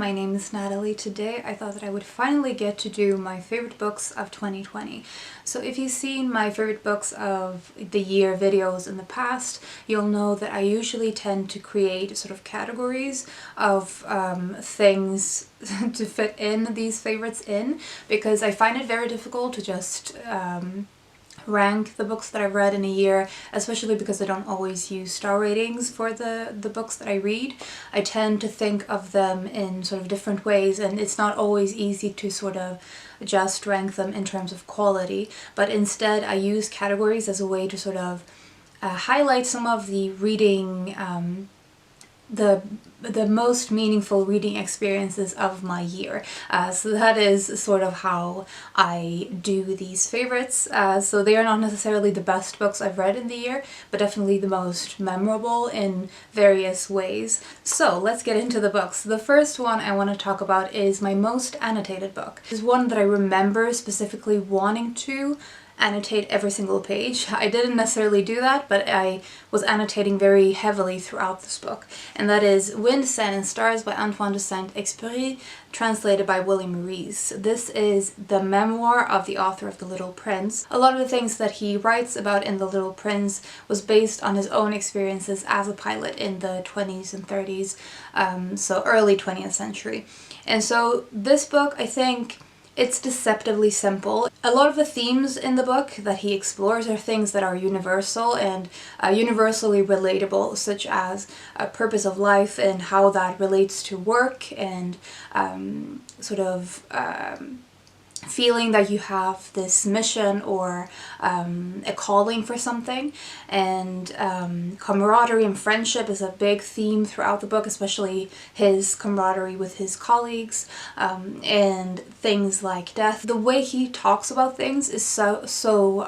my name is Natalie. Today I thought that I would finally get to do my favorite books of 2020. So if you've seen my favorite books of the year videos in the past, you'll know that I usually tend to create sort of categories of things to fit in these favorites in, because I find it very difficult to just rank the books that I've read in a year, especially because I don't always use star ratings for the books that I read. I tend to think of them in sort of different ways, and it's not always easy to sort of just rank them in terms of quality, but instead I use categories as a way to sort of highlight some of the reading the most meaningful reading experiences of my year. So that is sort of how I do these favorites. So they are not necessarily the best books I've read in the year, but definitely the most memorable in various ways. So let's get into the books. The first one I want to talk about is my most annotated book. It's one that I remember specifically wanting to annotate every single page. I didn't necessarily do that, but I was annotating very heavily throughout this book, and that is Wind, Sand and Stars by Antoine de Saint-Exupéry, translated by William Rees. This is the memoir of the author of The Little Prince. A lot of the things that he writes about in The Little Prince was based on his own experiences as a pilot in the 20s and 30s, so early 20th century. And so this book, I think, it's deceptively simple. A lot of the themes in the book that he explores are things that are universal and universally relatable, such as a purpose of life and how that relates to work, and sort of feeling that you have this mission or a calling for something. And camaraderie and friendship is a big theme throughout the book, especially his camaraderie with his colleagues, and things like death. The way he talks about things is so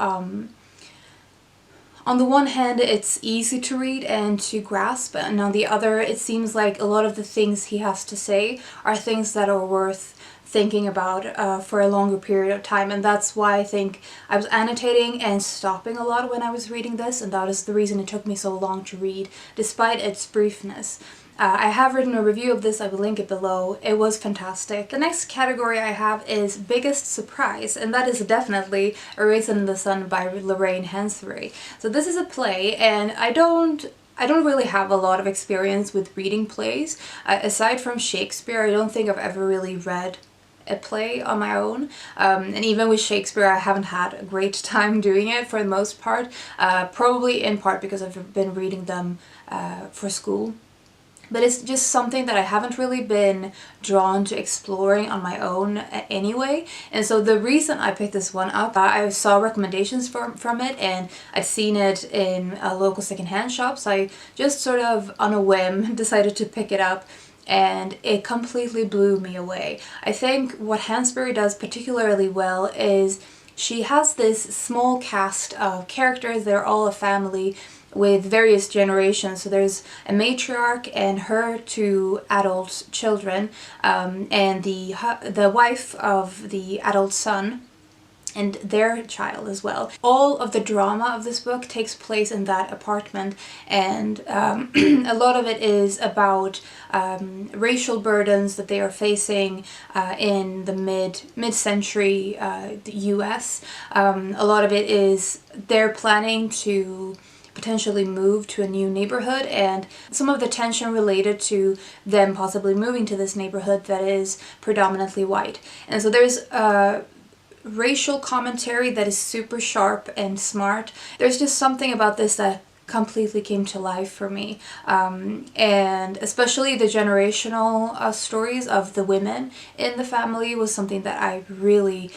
on the one hand, it's easy to read and to grasp, and on the other, it seems like a lot of the things he has to say are things that are worth thinking about for a longer period of time. And that's why I think I was annotating and stopping a lot when I was reading this, and that is the reason it took me so long to read, despite its briefness. I have written a review of this, I will link it below. It was fantastic. The next category I have is Biggest Surprise, and that is definitely A Raisin in the Sun by Lorraine Hansberry. So this is a play, and I don't really have a lot of experience with reading plays. Aside from Shakespeare, I don't think I've ever really read a play on my own, and even with Shakespeare I haven't had a great time doing it for the most part, probably in part because I've been reading them for school. But it's just something that I haven't really been drawn to exploring on my own anyway. And so the reason I picked this one up, I saw recommendations from it, and I'd seen it in a local secondhand shop, so I just sort of on a whim decided to pick it up, and it completely blew me away. I think what Hansberry does particularly well is she has this small cast of characters. They're all a family with various generations. So there's a matriarch and her two adult children, and the wife of the adult son and their child as well. All of the drama of this book takes place in that apartment, and a lot of it is about racial burdens that they are facing in the mid-century US. A lot of it is they're planning to potentially move to a new neighborhood, and some of the tension related to them possibly moving to this neighborhood that is predominantly white. And so there's racial commentary that is super sharp and smart. There's just something about this that completely came to life for me, and especially the generational stories of the women in the family was something that I really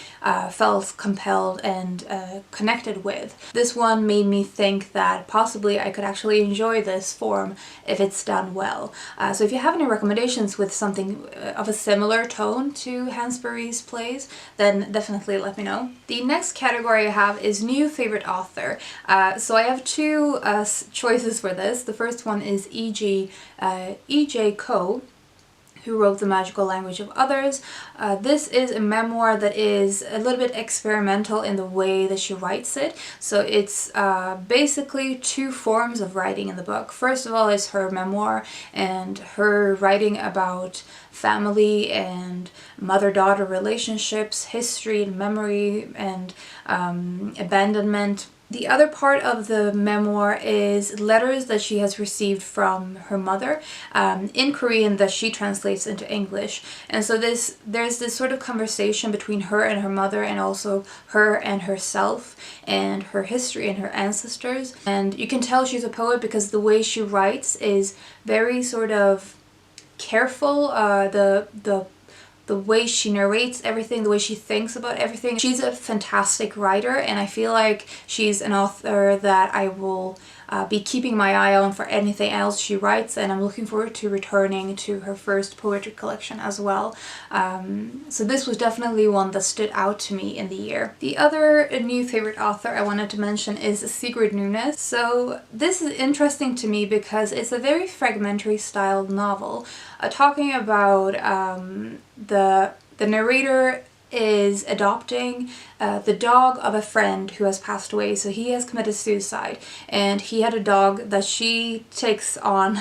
felt compelled and connected with. This one made me think that possibly I could actually enjoy this form if it's done well. So if you have any recommendations with something of a similar tone to Hansberry's plays, then definitely let me know. The next category I have is New Favorite Author. So I have two choices for this. The first one is E.J. Coe, who wrote The Magical Language of Others. This is a memoir that is a little bit experimental in the way that she writes it. So it's basically two forms of writing in the book. First of all is her memoir and her writing about family and mother-daughter relationships, history and memory, and abandonment. The other part of the memoir is letters that she has received from her mother in Korean that she translates into English. And so there's this sort of conversation between her and her mother, and also her and herself, and her history and her ancestors. And you can tell she's a poet because the way she writes is very sort of careful. The way she narrates everything, the way she thinks about everything. She's a fantastic writer, and I feel like she's an author that I will be keeping my eye on for anything else she writes, and I'm looking forward to returning to her first poetry collection as well. So this was definitely one that stood out to me in the year. The other new favorite author I wanted to mention is Sigrid Nunez. So this is interesting to me because it's a very fragmentary styled novel talking about the narrator is adopting the dog of a friend who has passed away. So he has committed suicide, and he had a dog that she takes on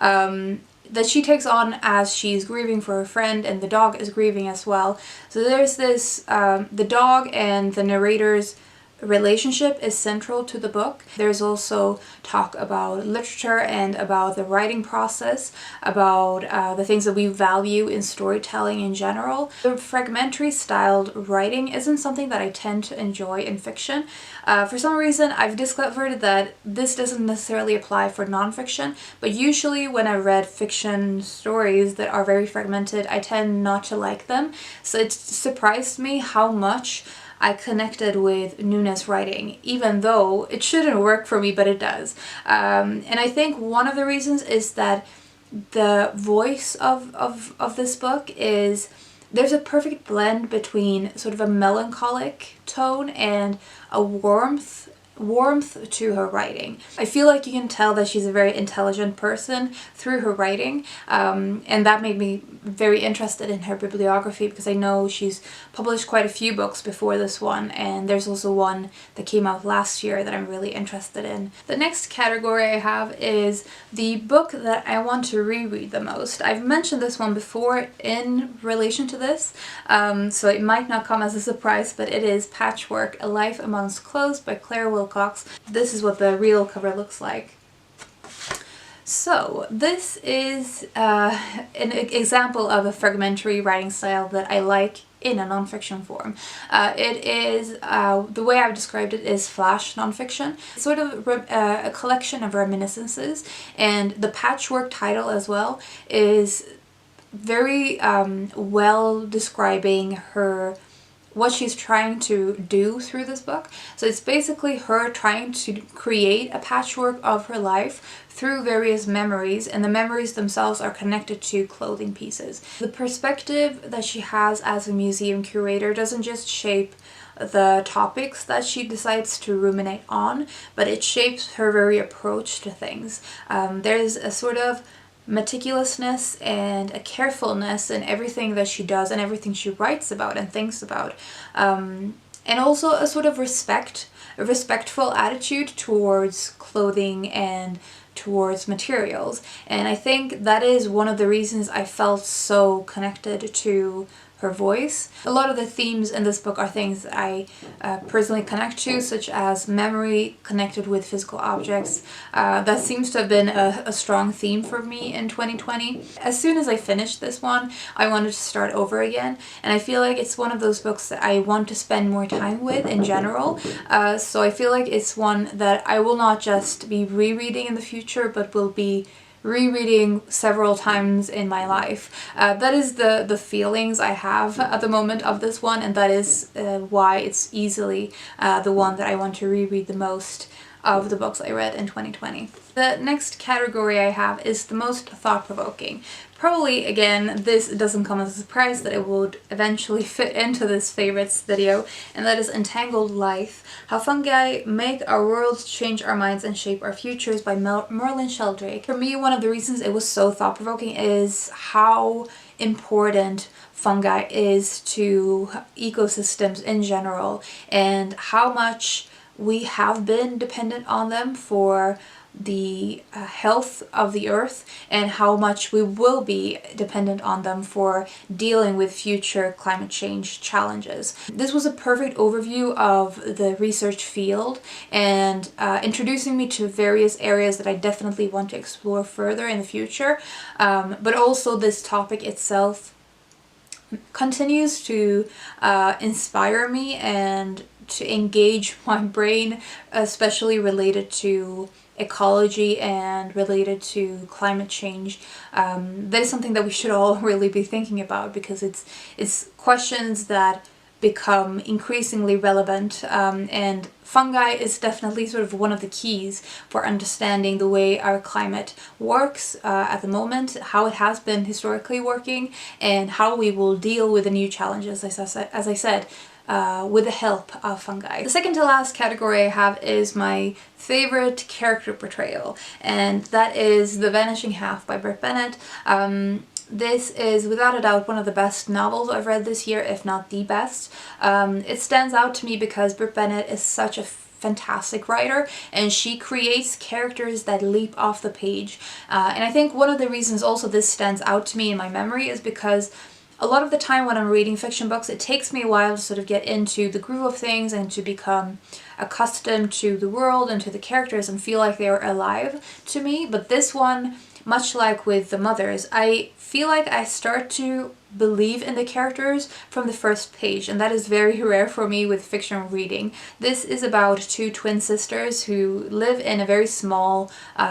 as she's grieving for her friend, and the dog is grieving as well. So there's this the dog and the narrator's relationship is central to the book. There's also talk about literature and about the writing process, about the things that we value in storytelling in general. The fragmentary styled writing isn't something that I tend to enjoy in fiction. For some reason, I've discovered that this doesn't necessarily apply for nonfiction, but usually when I read fiction stories that are very fragmented, I tend not to like them. So it surprised me how much I connected with Nunez writing, even though it shouldn't work for me, but it does. And I think one of the reasons is that the voice of this book is, there's a perfect blend between sort of a melancholic tone and a warmth to her writing. I feel like you can tell that she's a very intelligent person through her writing, and that made me very interested in her bibliography, because I know she's published quite a few books before this one, and there's also one that came out last year that I'm really interested in. The next category I have is the book that I want to reread the most. I've mentioned this one before in relation to this, so it might not come as a surprise, but it is Patchwork, A Life Amongst Clothes by Claire Wilcox. This is what the real cover looks like. So this is an example of a fragmentary writing style that I like in a nonfiction form. It is, the way I've described it is flash nonfiction. It's sort of a collection of reminiscences, and the Patchwork title as well is very well describing what she's trying to do through this book. So it's basically her trying to create a patchwork of her life through various memories, and the memories themselves are connected to clothing pieces. The perspective that she has as a museum curator doesn't just shape the topics that she decides to ruminate on, but it shapes her very approach to things. There's a sort of meticulousness and a carefulness in everything that she does and everything she writes about and thinks about, and also a sort of a respectful attitude towards clothing and towards materials. And I think that is one of the reasons I felt so connected to her voice. A lot of the themes in this book are things that I personally connect to, such as memory connected with physical objects. That seems to have been a strong theme for me in 2020. As soon as I finished this one, I wanted to start over again, and I feel like it's one of those books that I want to spend more time with in general. So I feel like it's one that I will not just be rereading in the future, but will be rereading several times in my life. That is the feelings I have at the moment of this one, and that is why it's easily the one that I want to reread the most of the books I read in 2020. The next category I have is the most thought-provoking. Probably, again, this doesn't come as a surprise that it would eventually fit into this favorites video, and that is Entangled Life, How Fungi Make Our Worlds, Change Our Minds, and Shape Our Futures by Merlin Sheldrake. For me, one of the reasons it was so thought-provoking is how important fungi is to ecosystems in general, and how much we have been dependent on them for the health of the earth, and how much we will be dependent on them for dealing with future climate change challenges. This was a perfect overview of the research field and introducing me to various areas that I definitely want to explore further in the future, but also this topic itself continues to inspire me and to engage my brain, especially related to ecology and related to climate change. That is something that we should all really be thinking about, because it's questions that become increasingly relevant, and fungi is definitely sort of one of the keys for understanding the way our climate works at the moment, how it has been historically working, and how we will deal with the new challenges, as I said, with the help of fungi. The second to last category I have is my favorite character portrayal, and that is The Vanishing Half by Brit Bennett. This is without a doubt one of the best novels I've read this year, if not the best. It stands out to me because Brit Bennett is such a fantastic writer, and she creates characters that leap off the page. And I think one of the reasons also this stands out to me in my memory is because a lot of the time when I'm reading fiction books, it takes me a while to sort of get into the groove of things and to become accustomed to the world and to the characters and feel like they're alive to me. But this one, much like with The Mothers, I feel like I start to believe in the characters from the first page, and that is very rare for me with fiction reading. This is about two twin sisters who live in a very small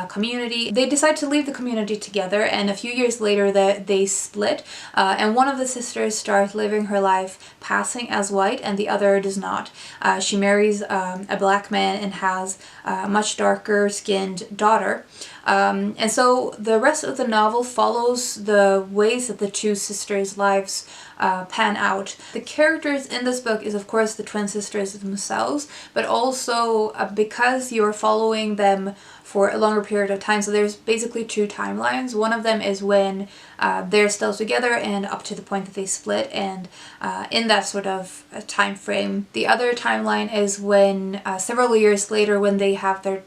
community. They decide to leave the community together, and a few years later they split, and one of the sisters starts living her life passing as white and the other does not. She marries a black man and has a much darker skinned daughter. And so the rest of the novel follows the ways that the two sisters' lives pan out. The characters in this book is of course the twin sisters themselves, but also because you're following them for a longer period of time. So there's basically two timelines. One of them is when they're still together and up to the point that they split, and in that sort of time frame. The other timeline is when several years later, when they have their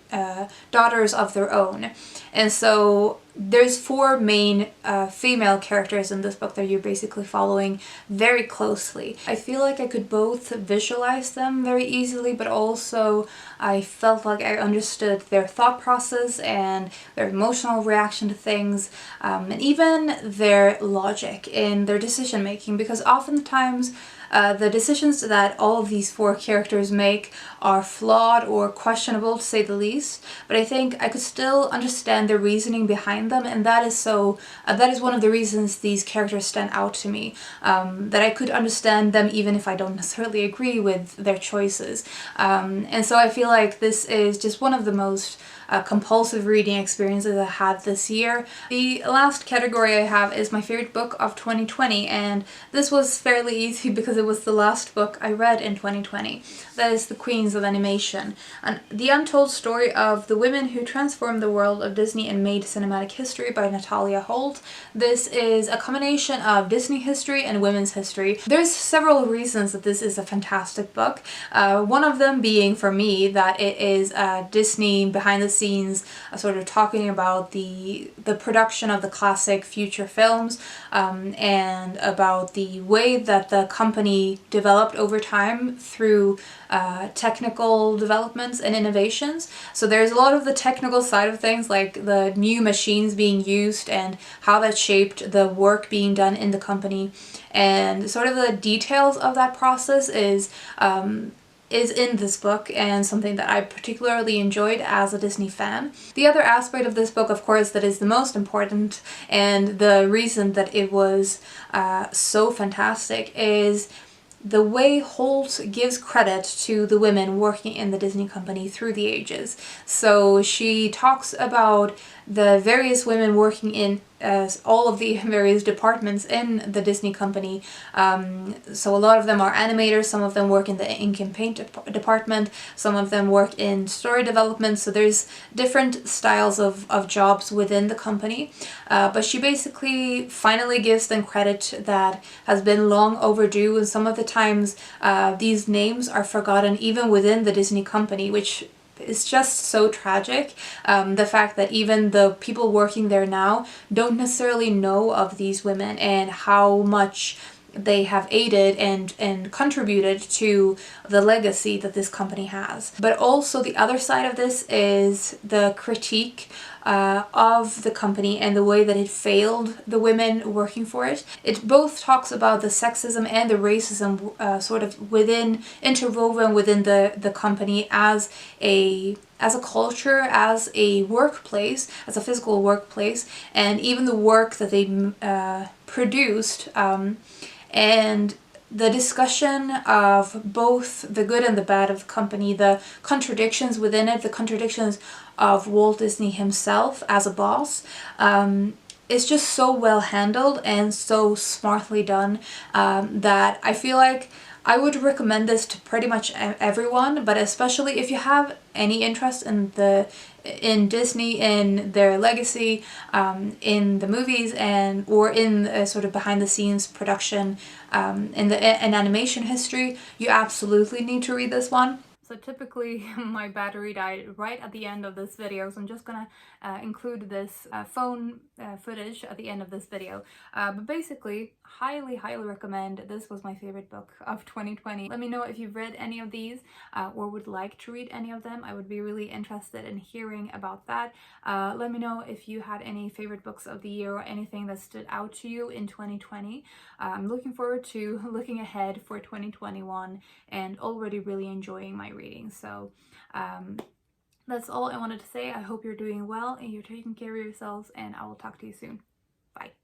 daughters of their own. And so there's four main female characters in this book that you're basically following very closely. I feel like I could both visualize them very easily, but also I felt like I understood their thought process and their emotional reaction to things, and even their logic in their decision making, because oftentimes the decisions that all of these four characters make are flawed or questionable, to say the least, but I think I could still understand the reasoning behind them, and that is one of the reasons these characters stand out to me, that I could understand them even if I don't necessarily agree with their choices. And so I feel like this is just one of the most compulsive reading experiences I had this year. The last category I have is my favorite book of 2020, and this was fairly easy because it was the last book I read in 2020. That is The Queens of Animation, and the untold story of the women who transformed the world of Disney and made cinematic history by Natalia Holt. This is a combination of Disney history and women's history. There's several reasons that this is a fantastic book. One of them being, for me, that it is Disney behind the scenes, sort of talking about the production of the classic future films, and about the way that the company developed over time through technical developments and innovations. So there's a lot of the technical side of things, like the new machines being used and how that shaped the work being done in the company, and sort of the details of that process is in this book, and something that I particularly enjoyed as a Disney fan. The other aspect of this book, of course, that is the most important, and the reason that it was so fantastic, is the way Holt gives credit to the women working in the Disney company through the ages. So she talks about the various women working in all of the various departments in the Disney company. So a lot of them are animators, some of them work in the ink and paint department, some of them work in story development, so there's different styles of jobs within the company. But she basically finally gives them credit that has been long overdue, and some of the times these names are forgotten even within the Disney company, which is just so tragic. The fact that even the people working there now don't necessarily know of these women and how much they have aided and contributed to the legacy that this company has. But also the other side of this is the critique of the company and the way that it failed the women working for it. It both talks about the sexism and the racism sort of interwoven within the company as a culture, as a workplace, as a physical workplace, and even the work that they produced. And the discussion of both the good and the bad of the company, the contradictions within it, the contradictions of Walt Disney himself as a boss, is just so well handled and so smartly done that I feel like I would recommend this to pretty much everyone, but especially if you have any interest in Disney, in their legacy, in the movies, or in sort of behind the scenes production, in animation history, you absolutely need to read this one. So typically my battery died right at the end of this video, so I'm just gonna include this phone footage at the end of this video. But basically, highly recommend. This was my favorite book of 2020. Let me know if you've read any of these or would like to read any of them. I would be really interested in hearing about that. Let me know if you had any favorite books of the year or anything that stood out to you in 2020. I'm looking forward to looking ahead for 2021 and already really enjoying my reading. So that's all I wanted to say. I hope you're doing well and you're taking care of yourselves, and I will talk to you soon. Bye.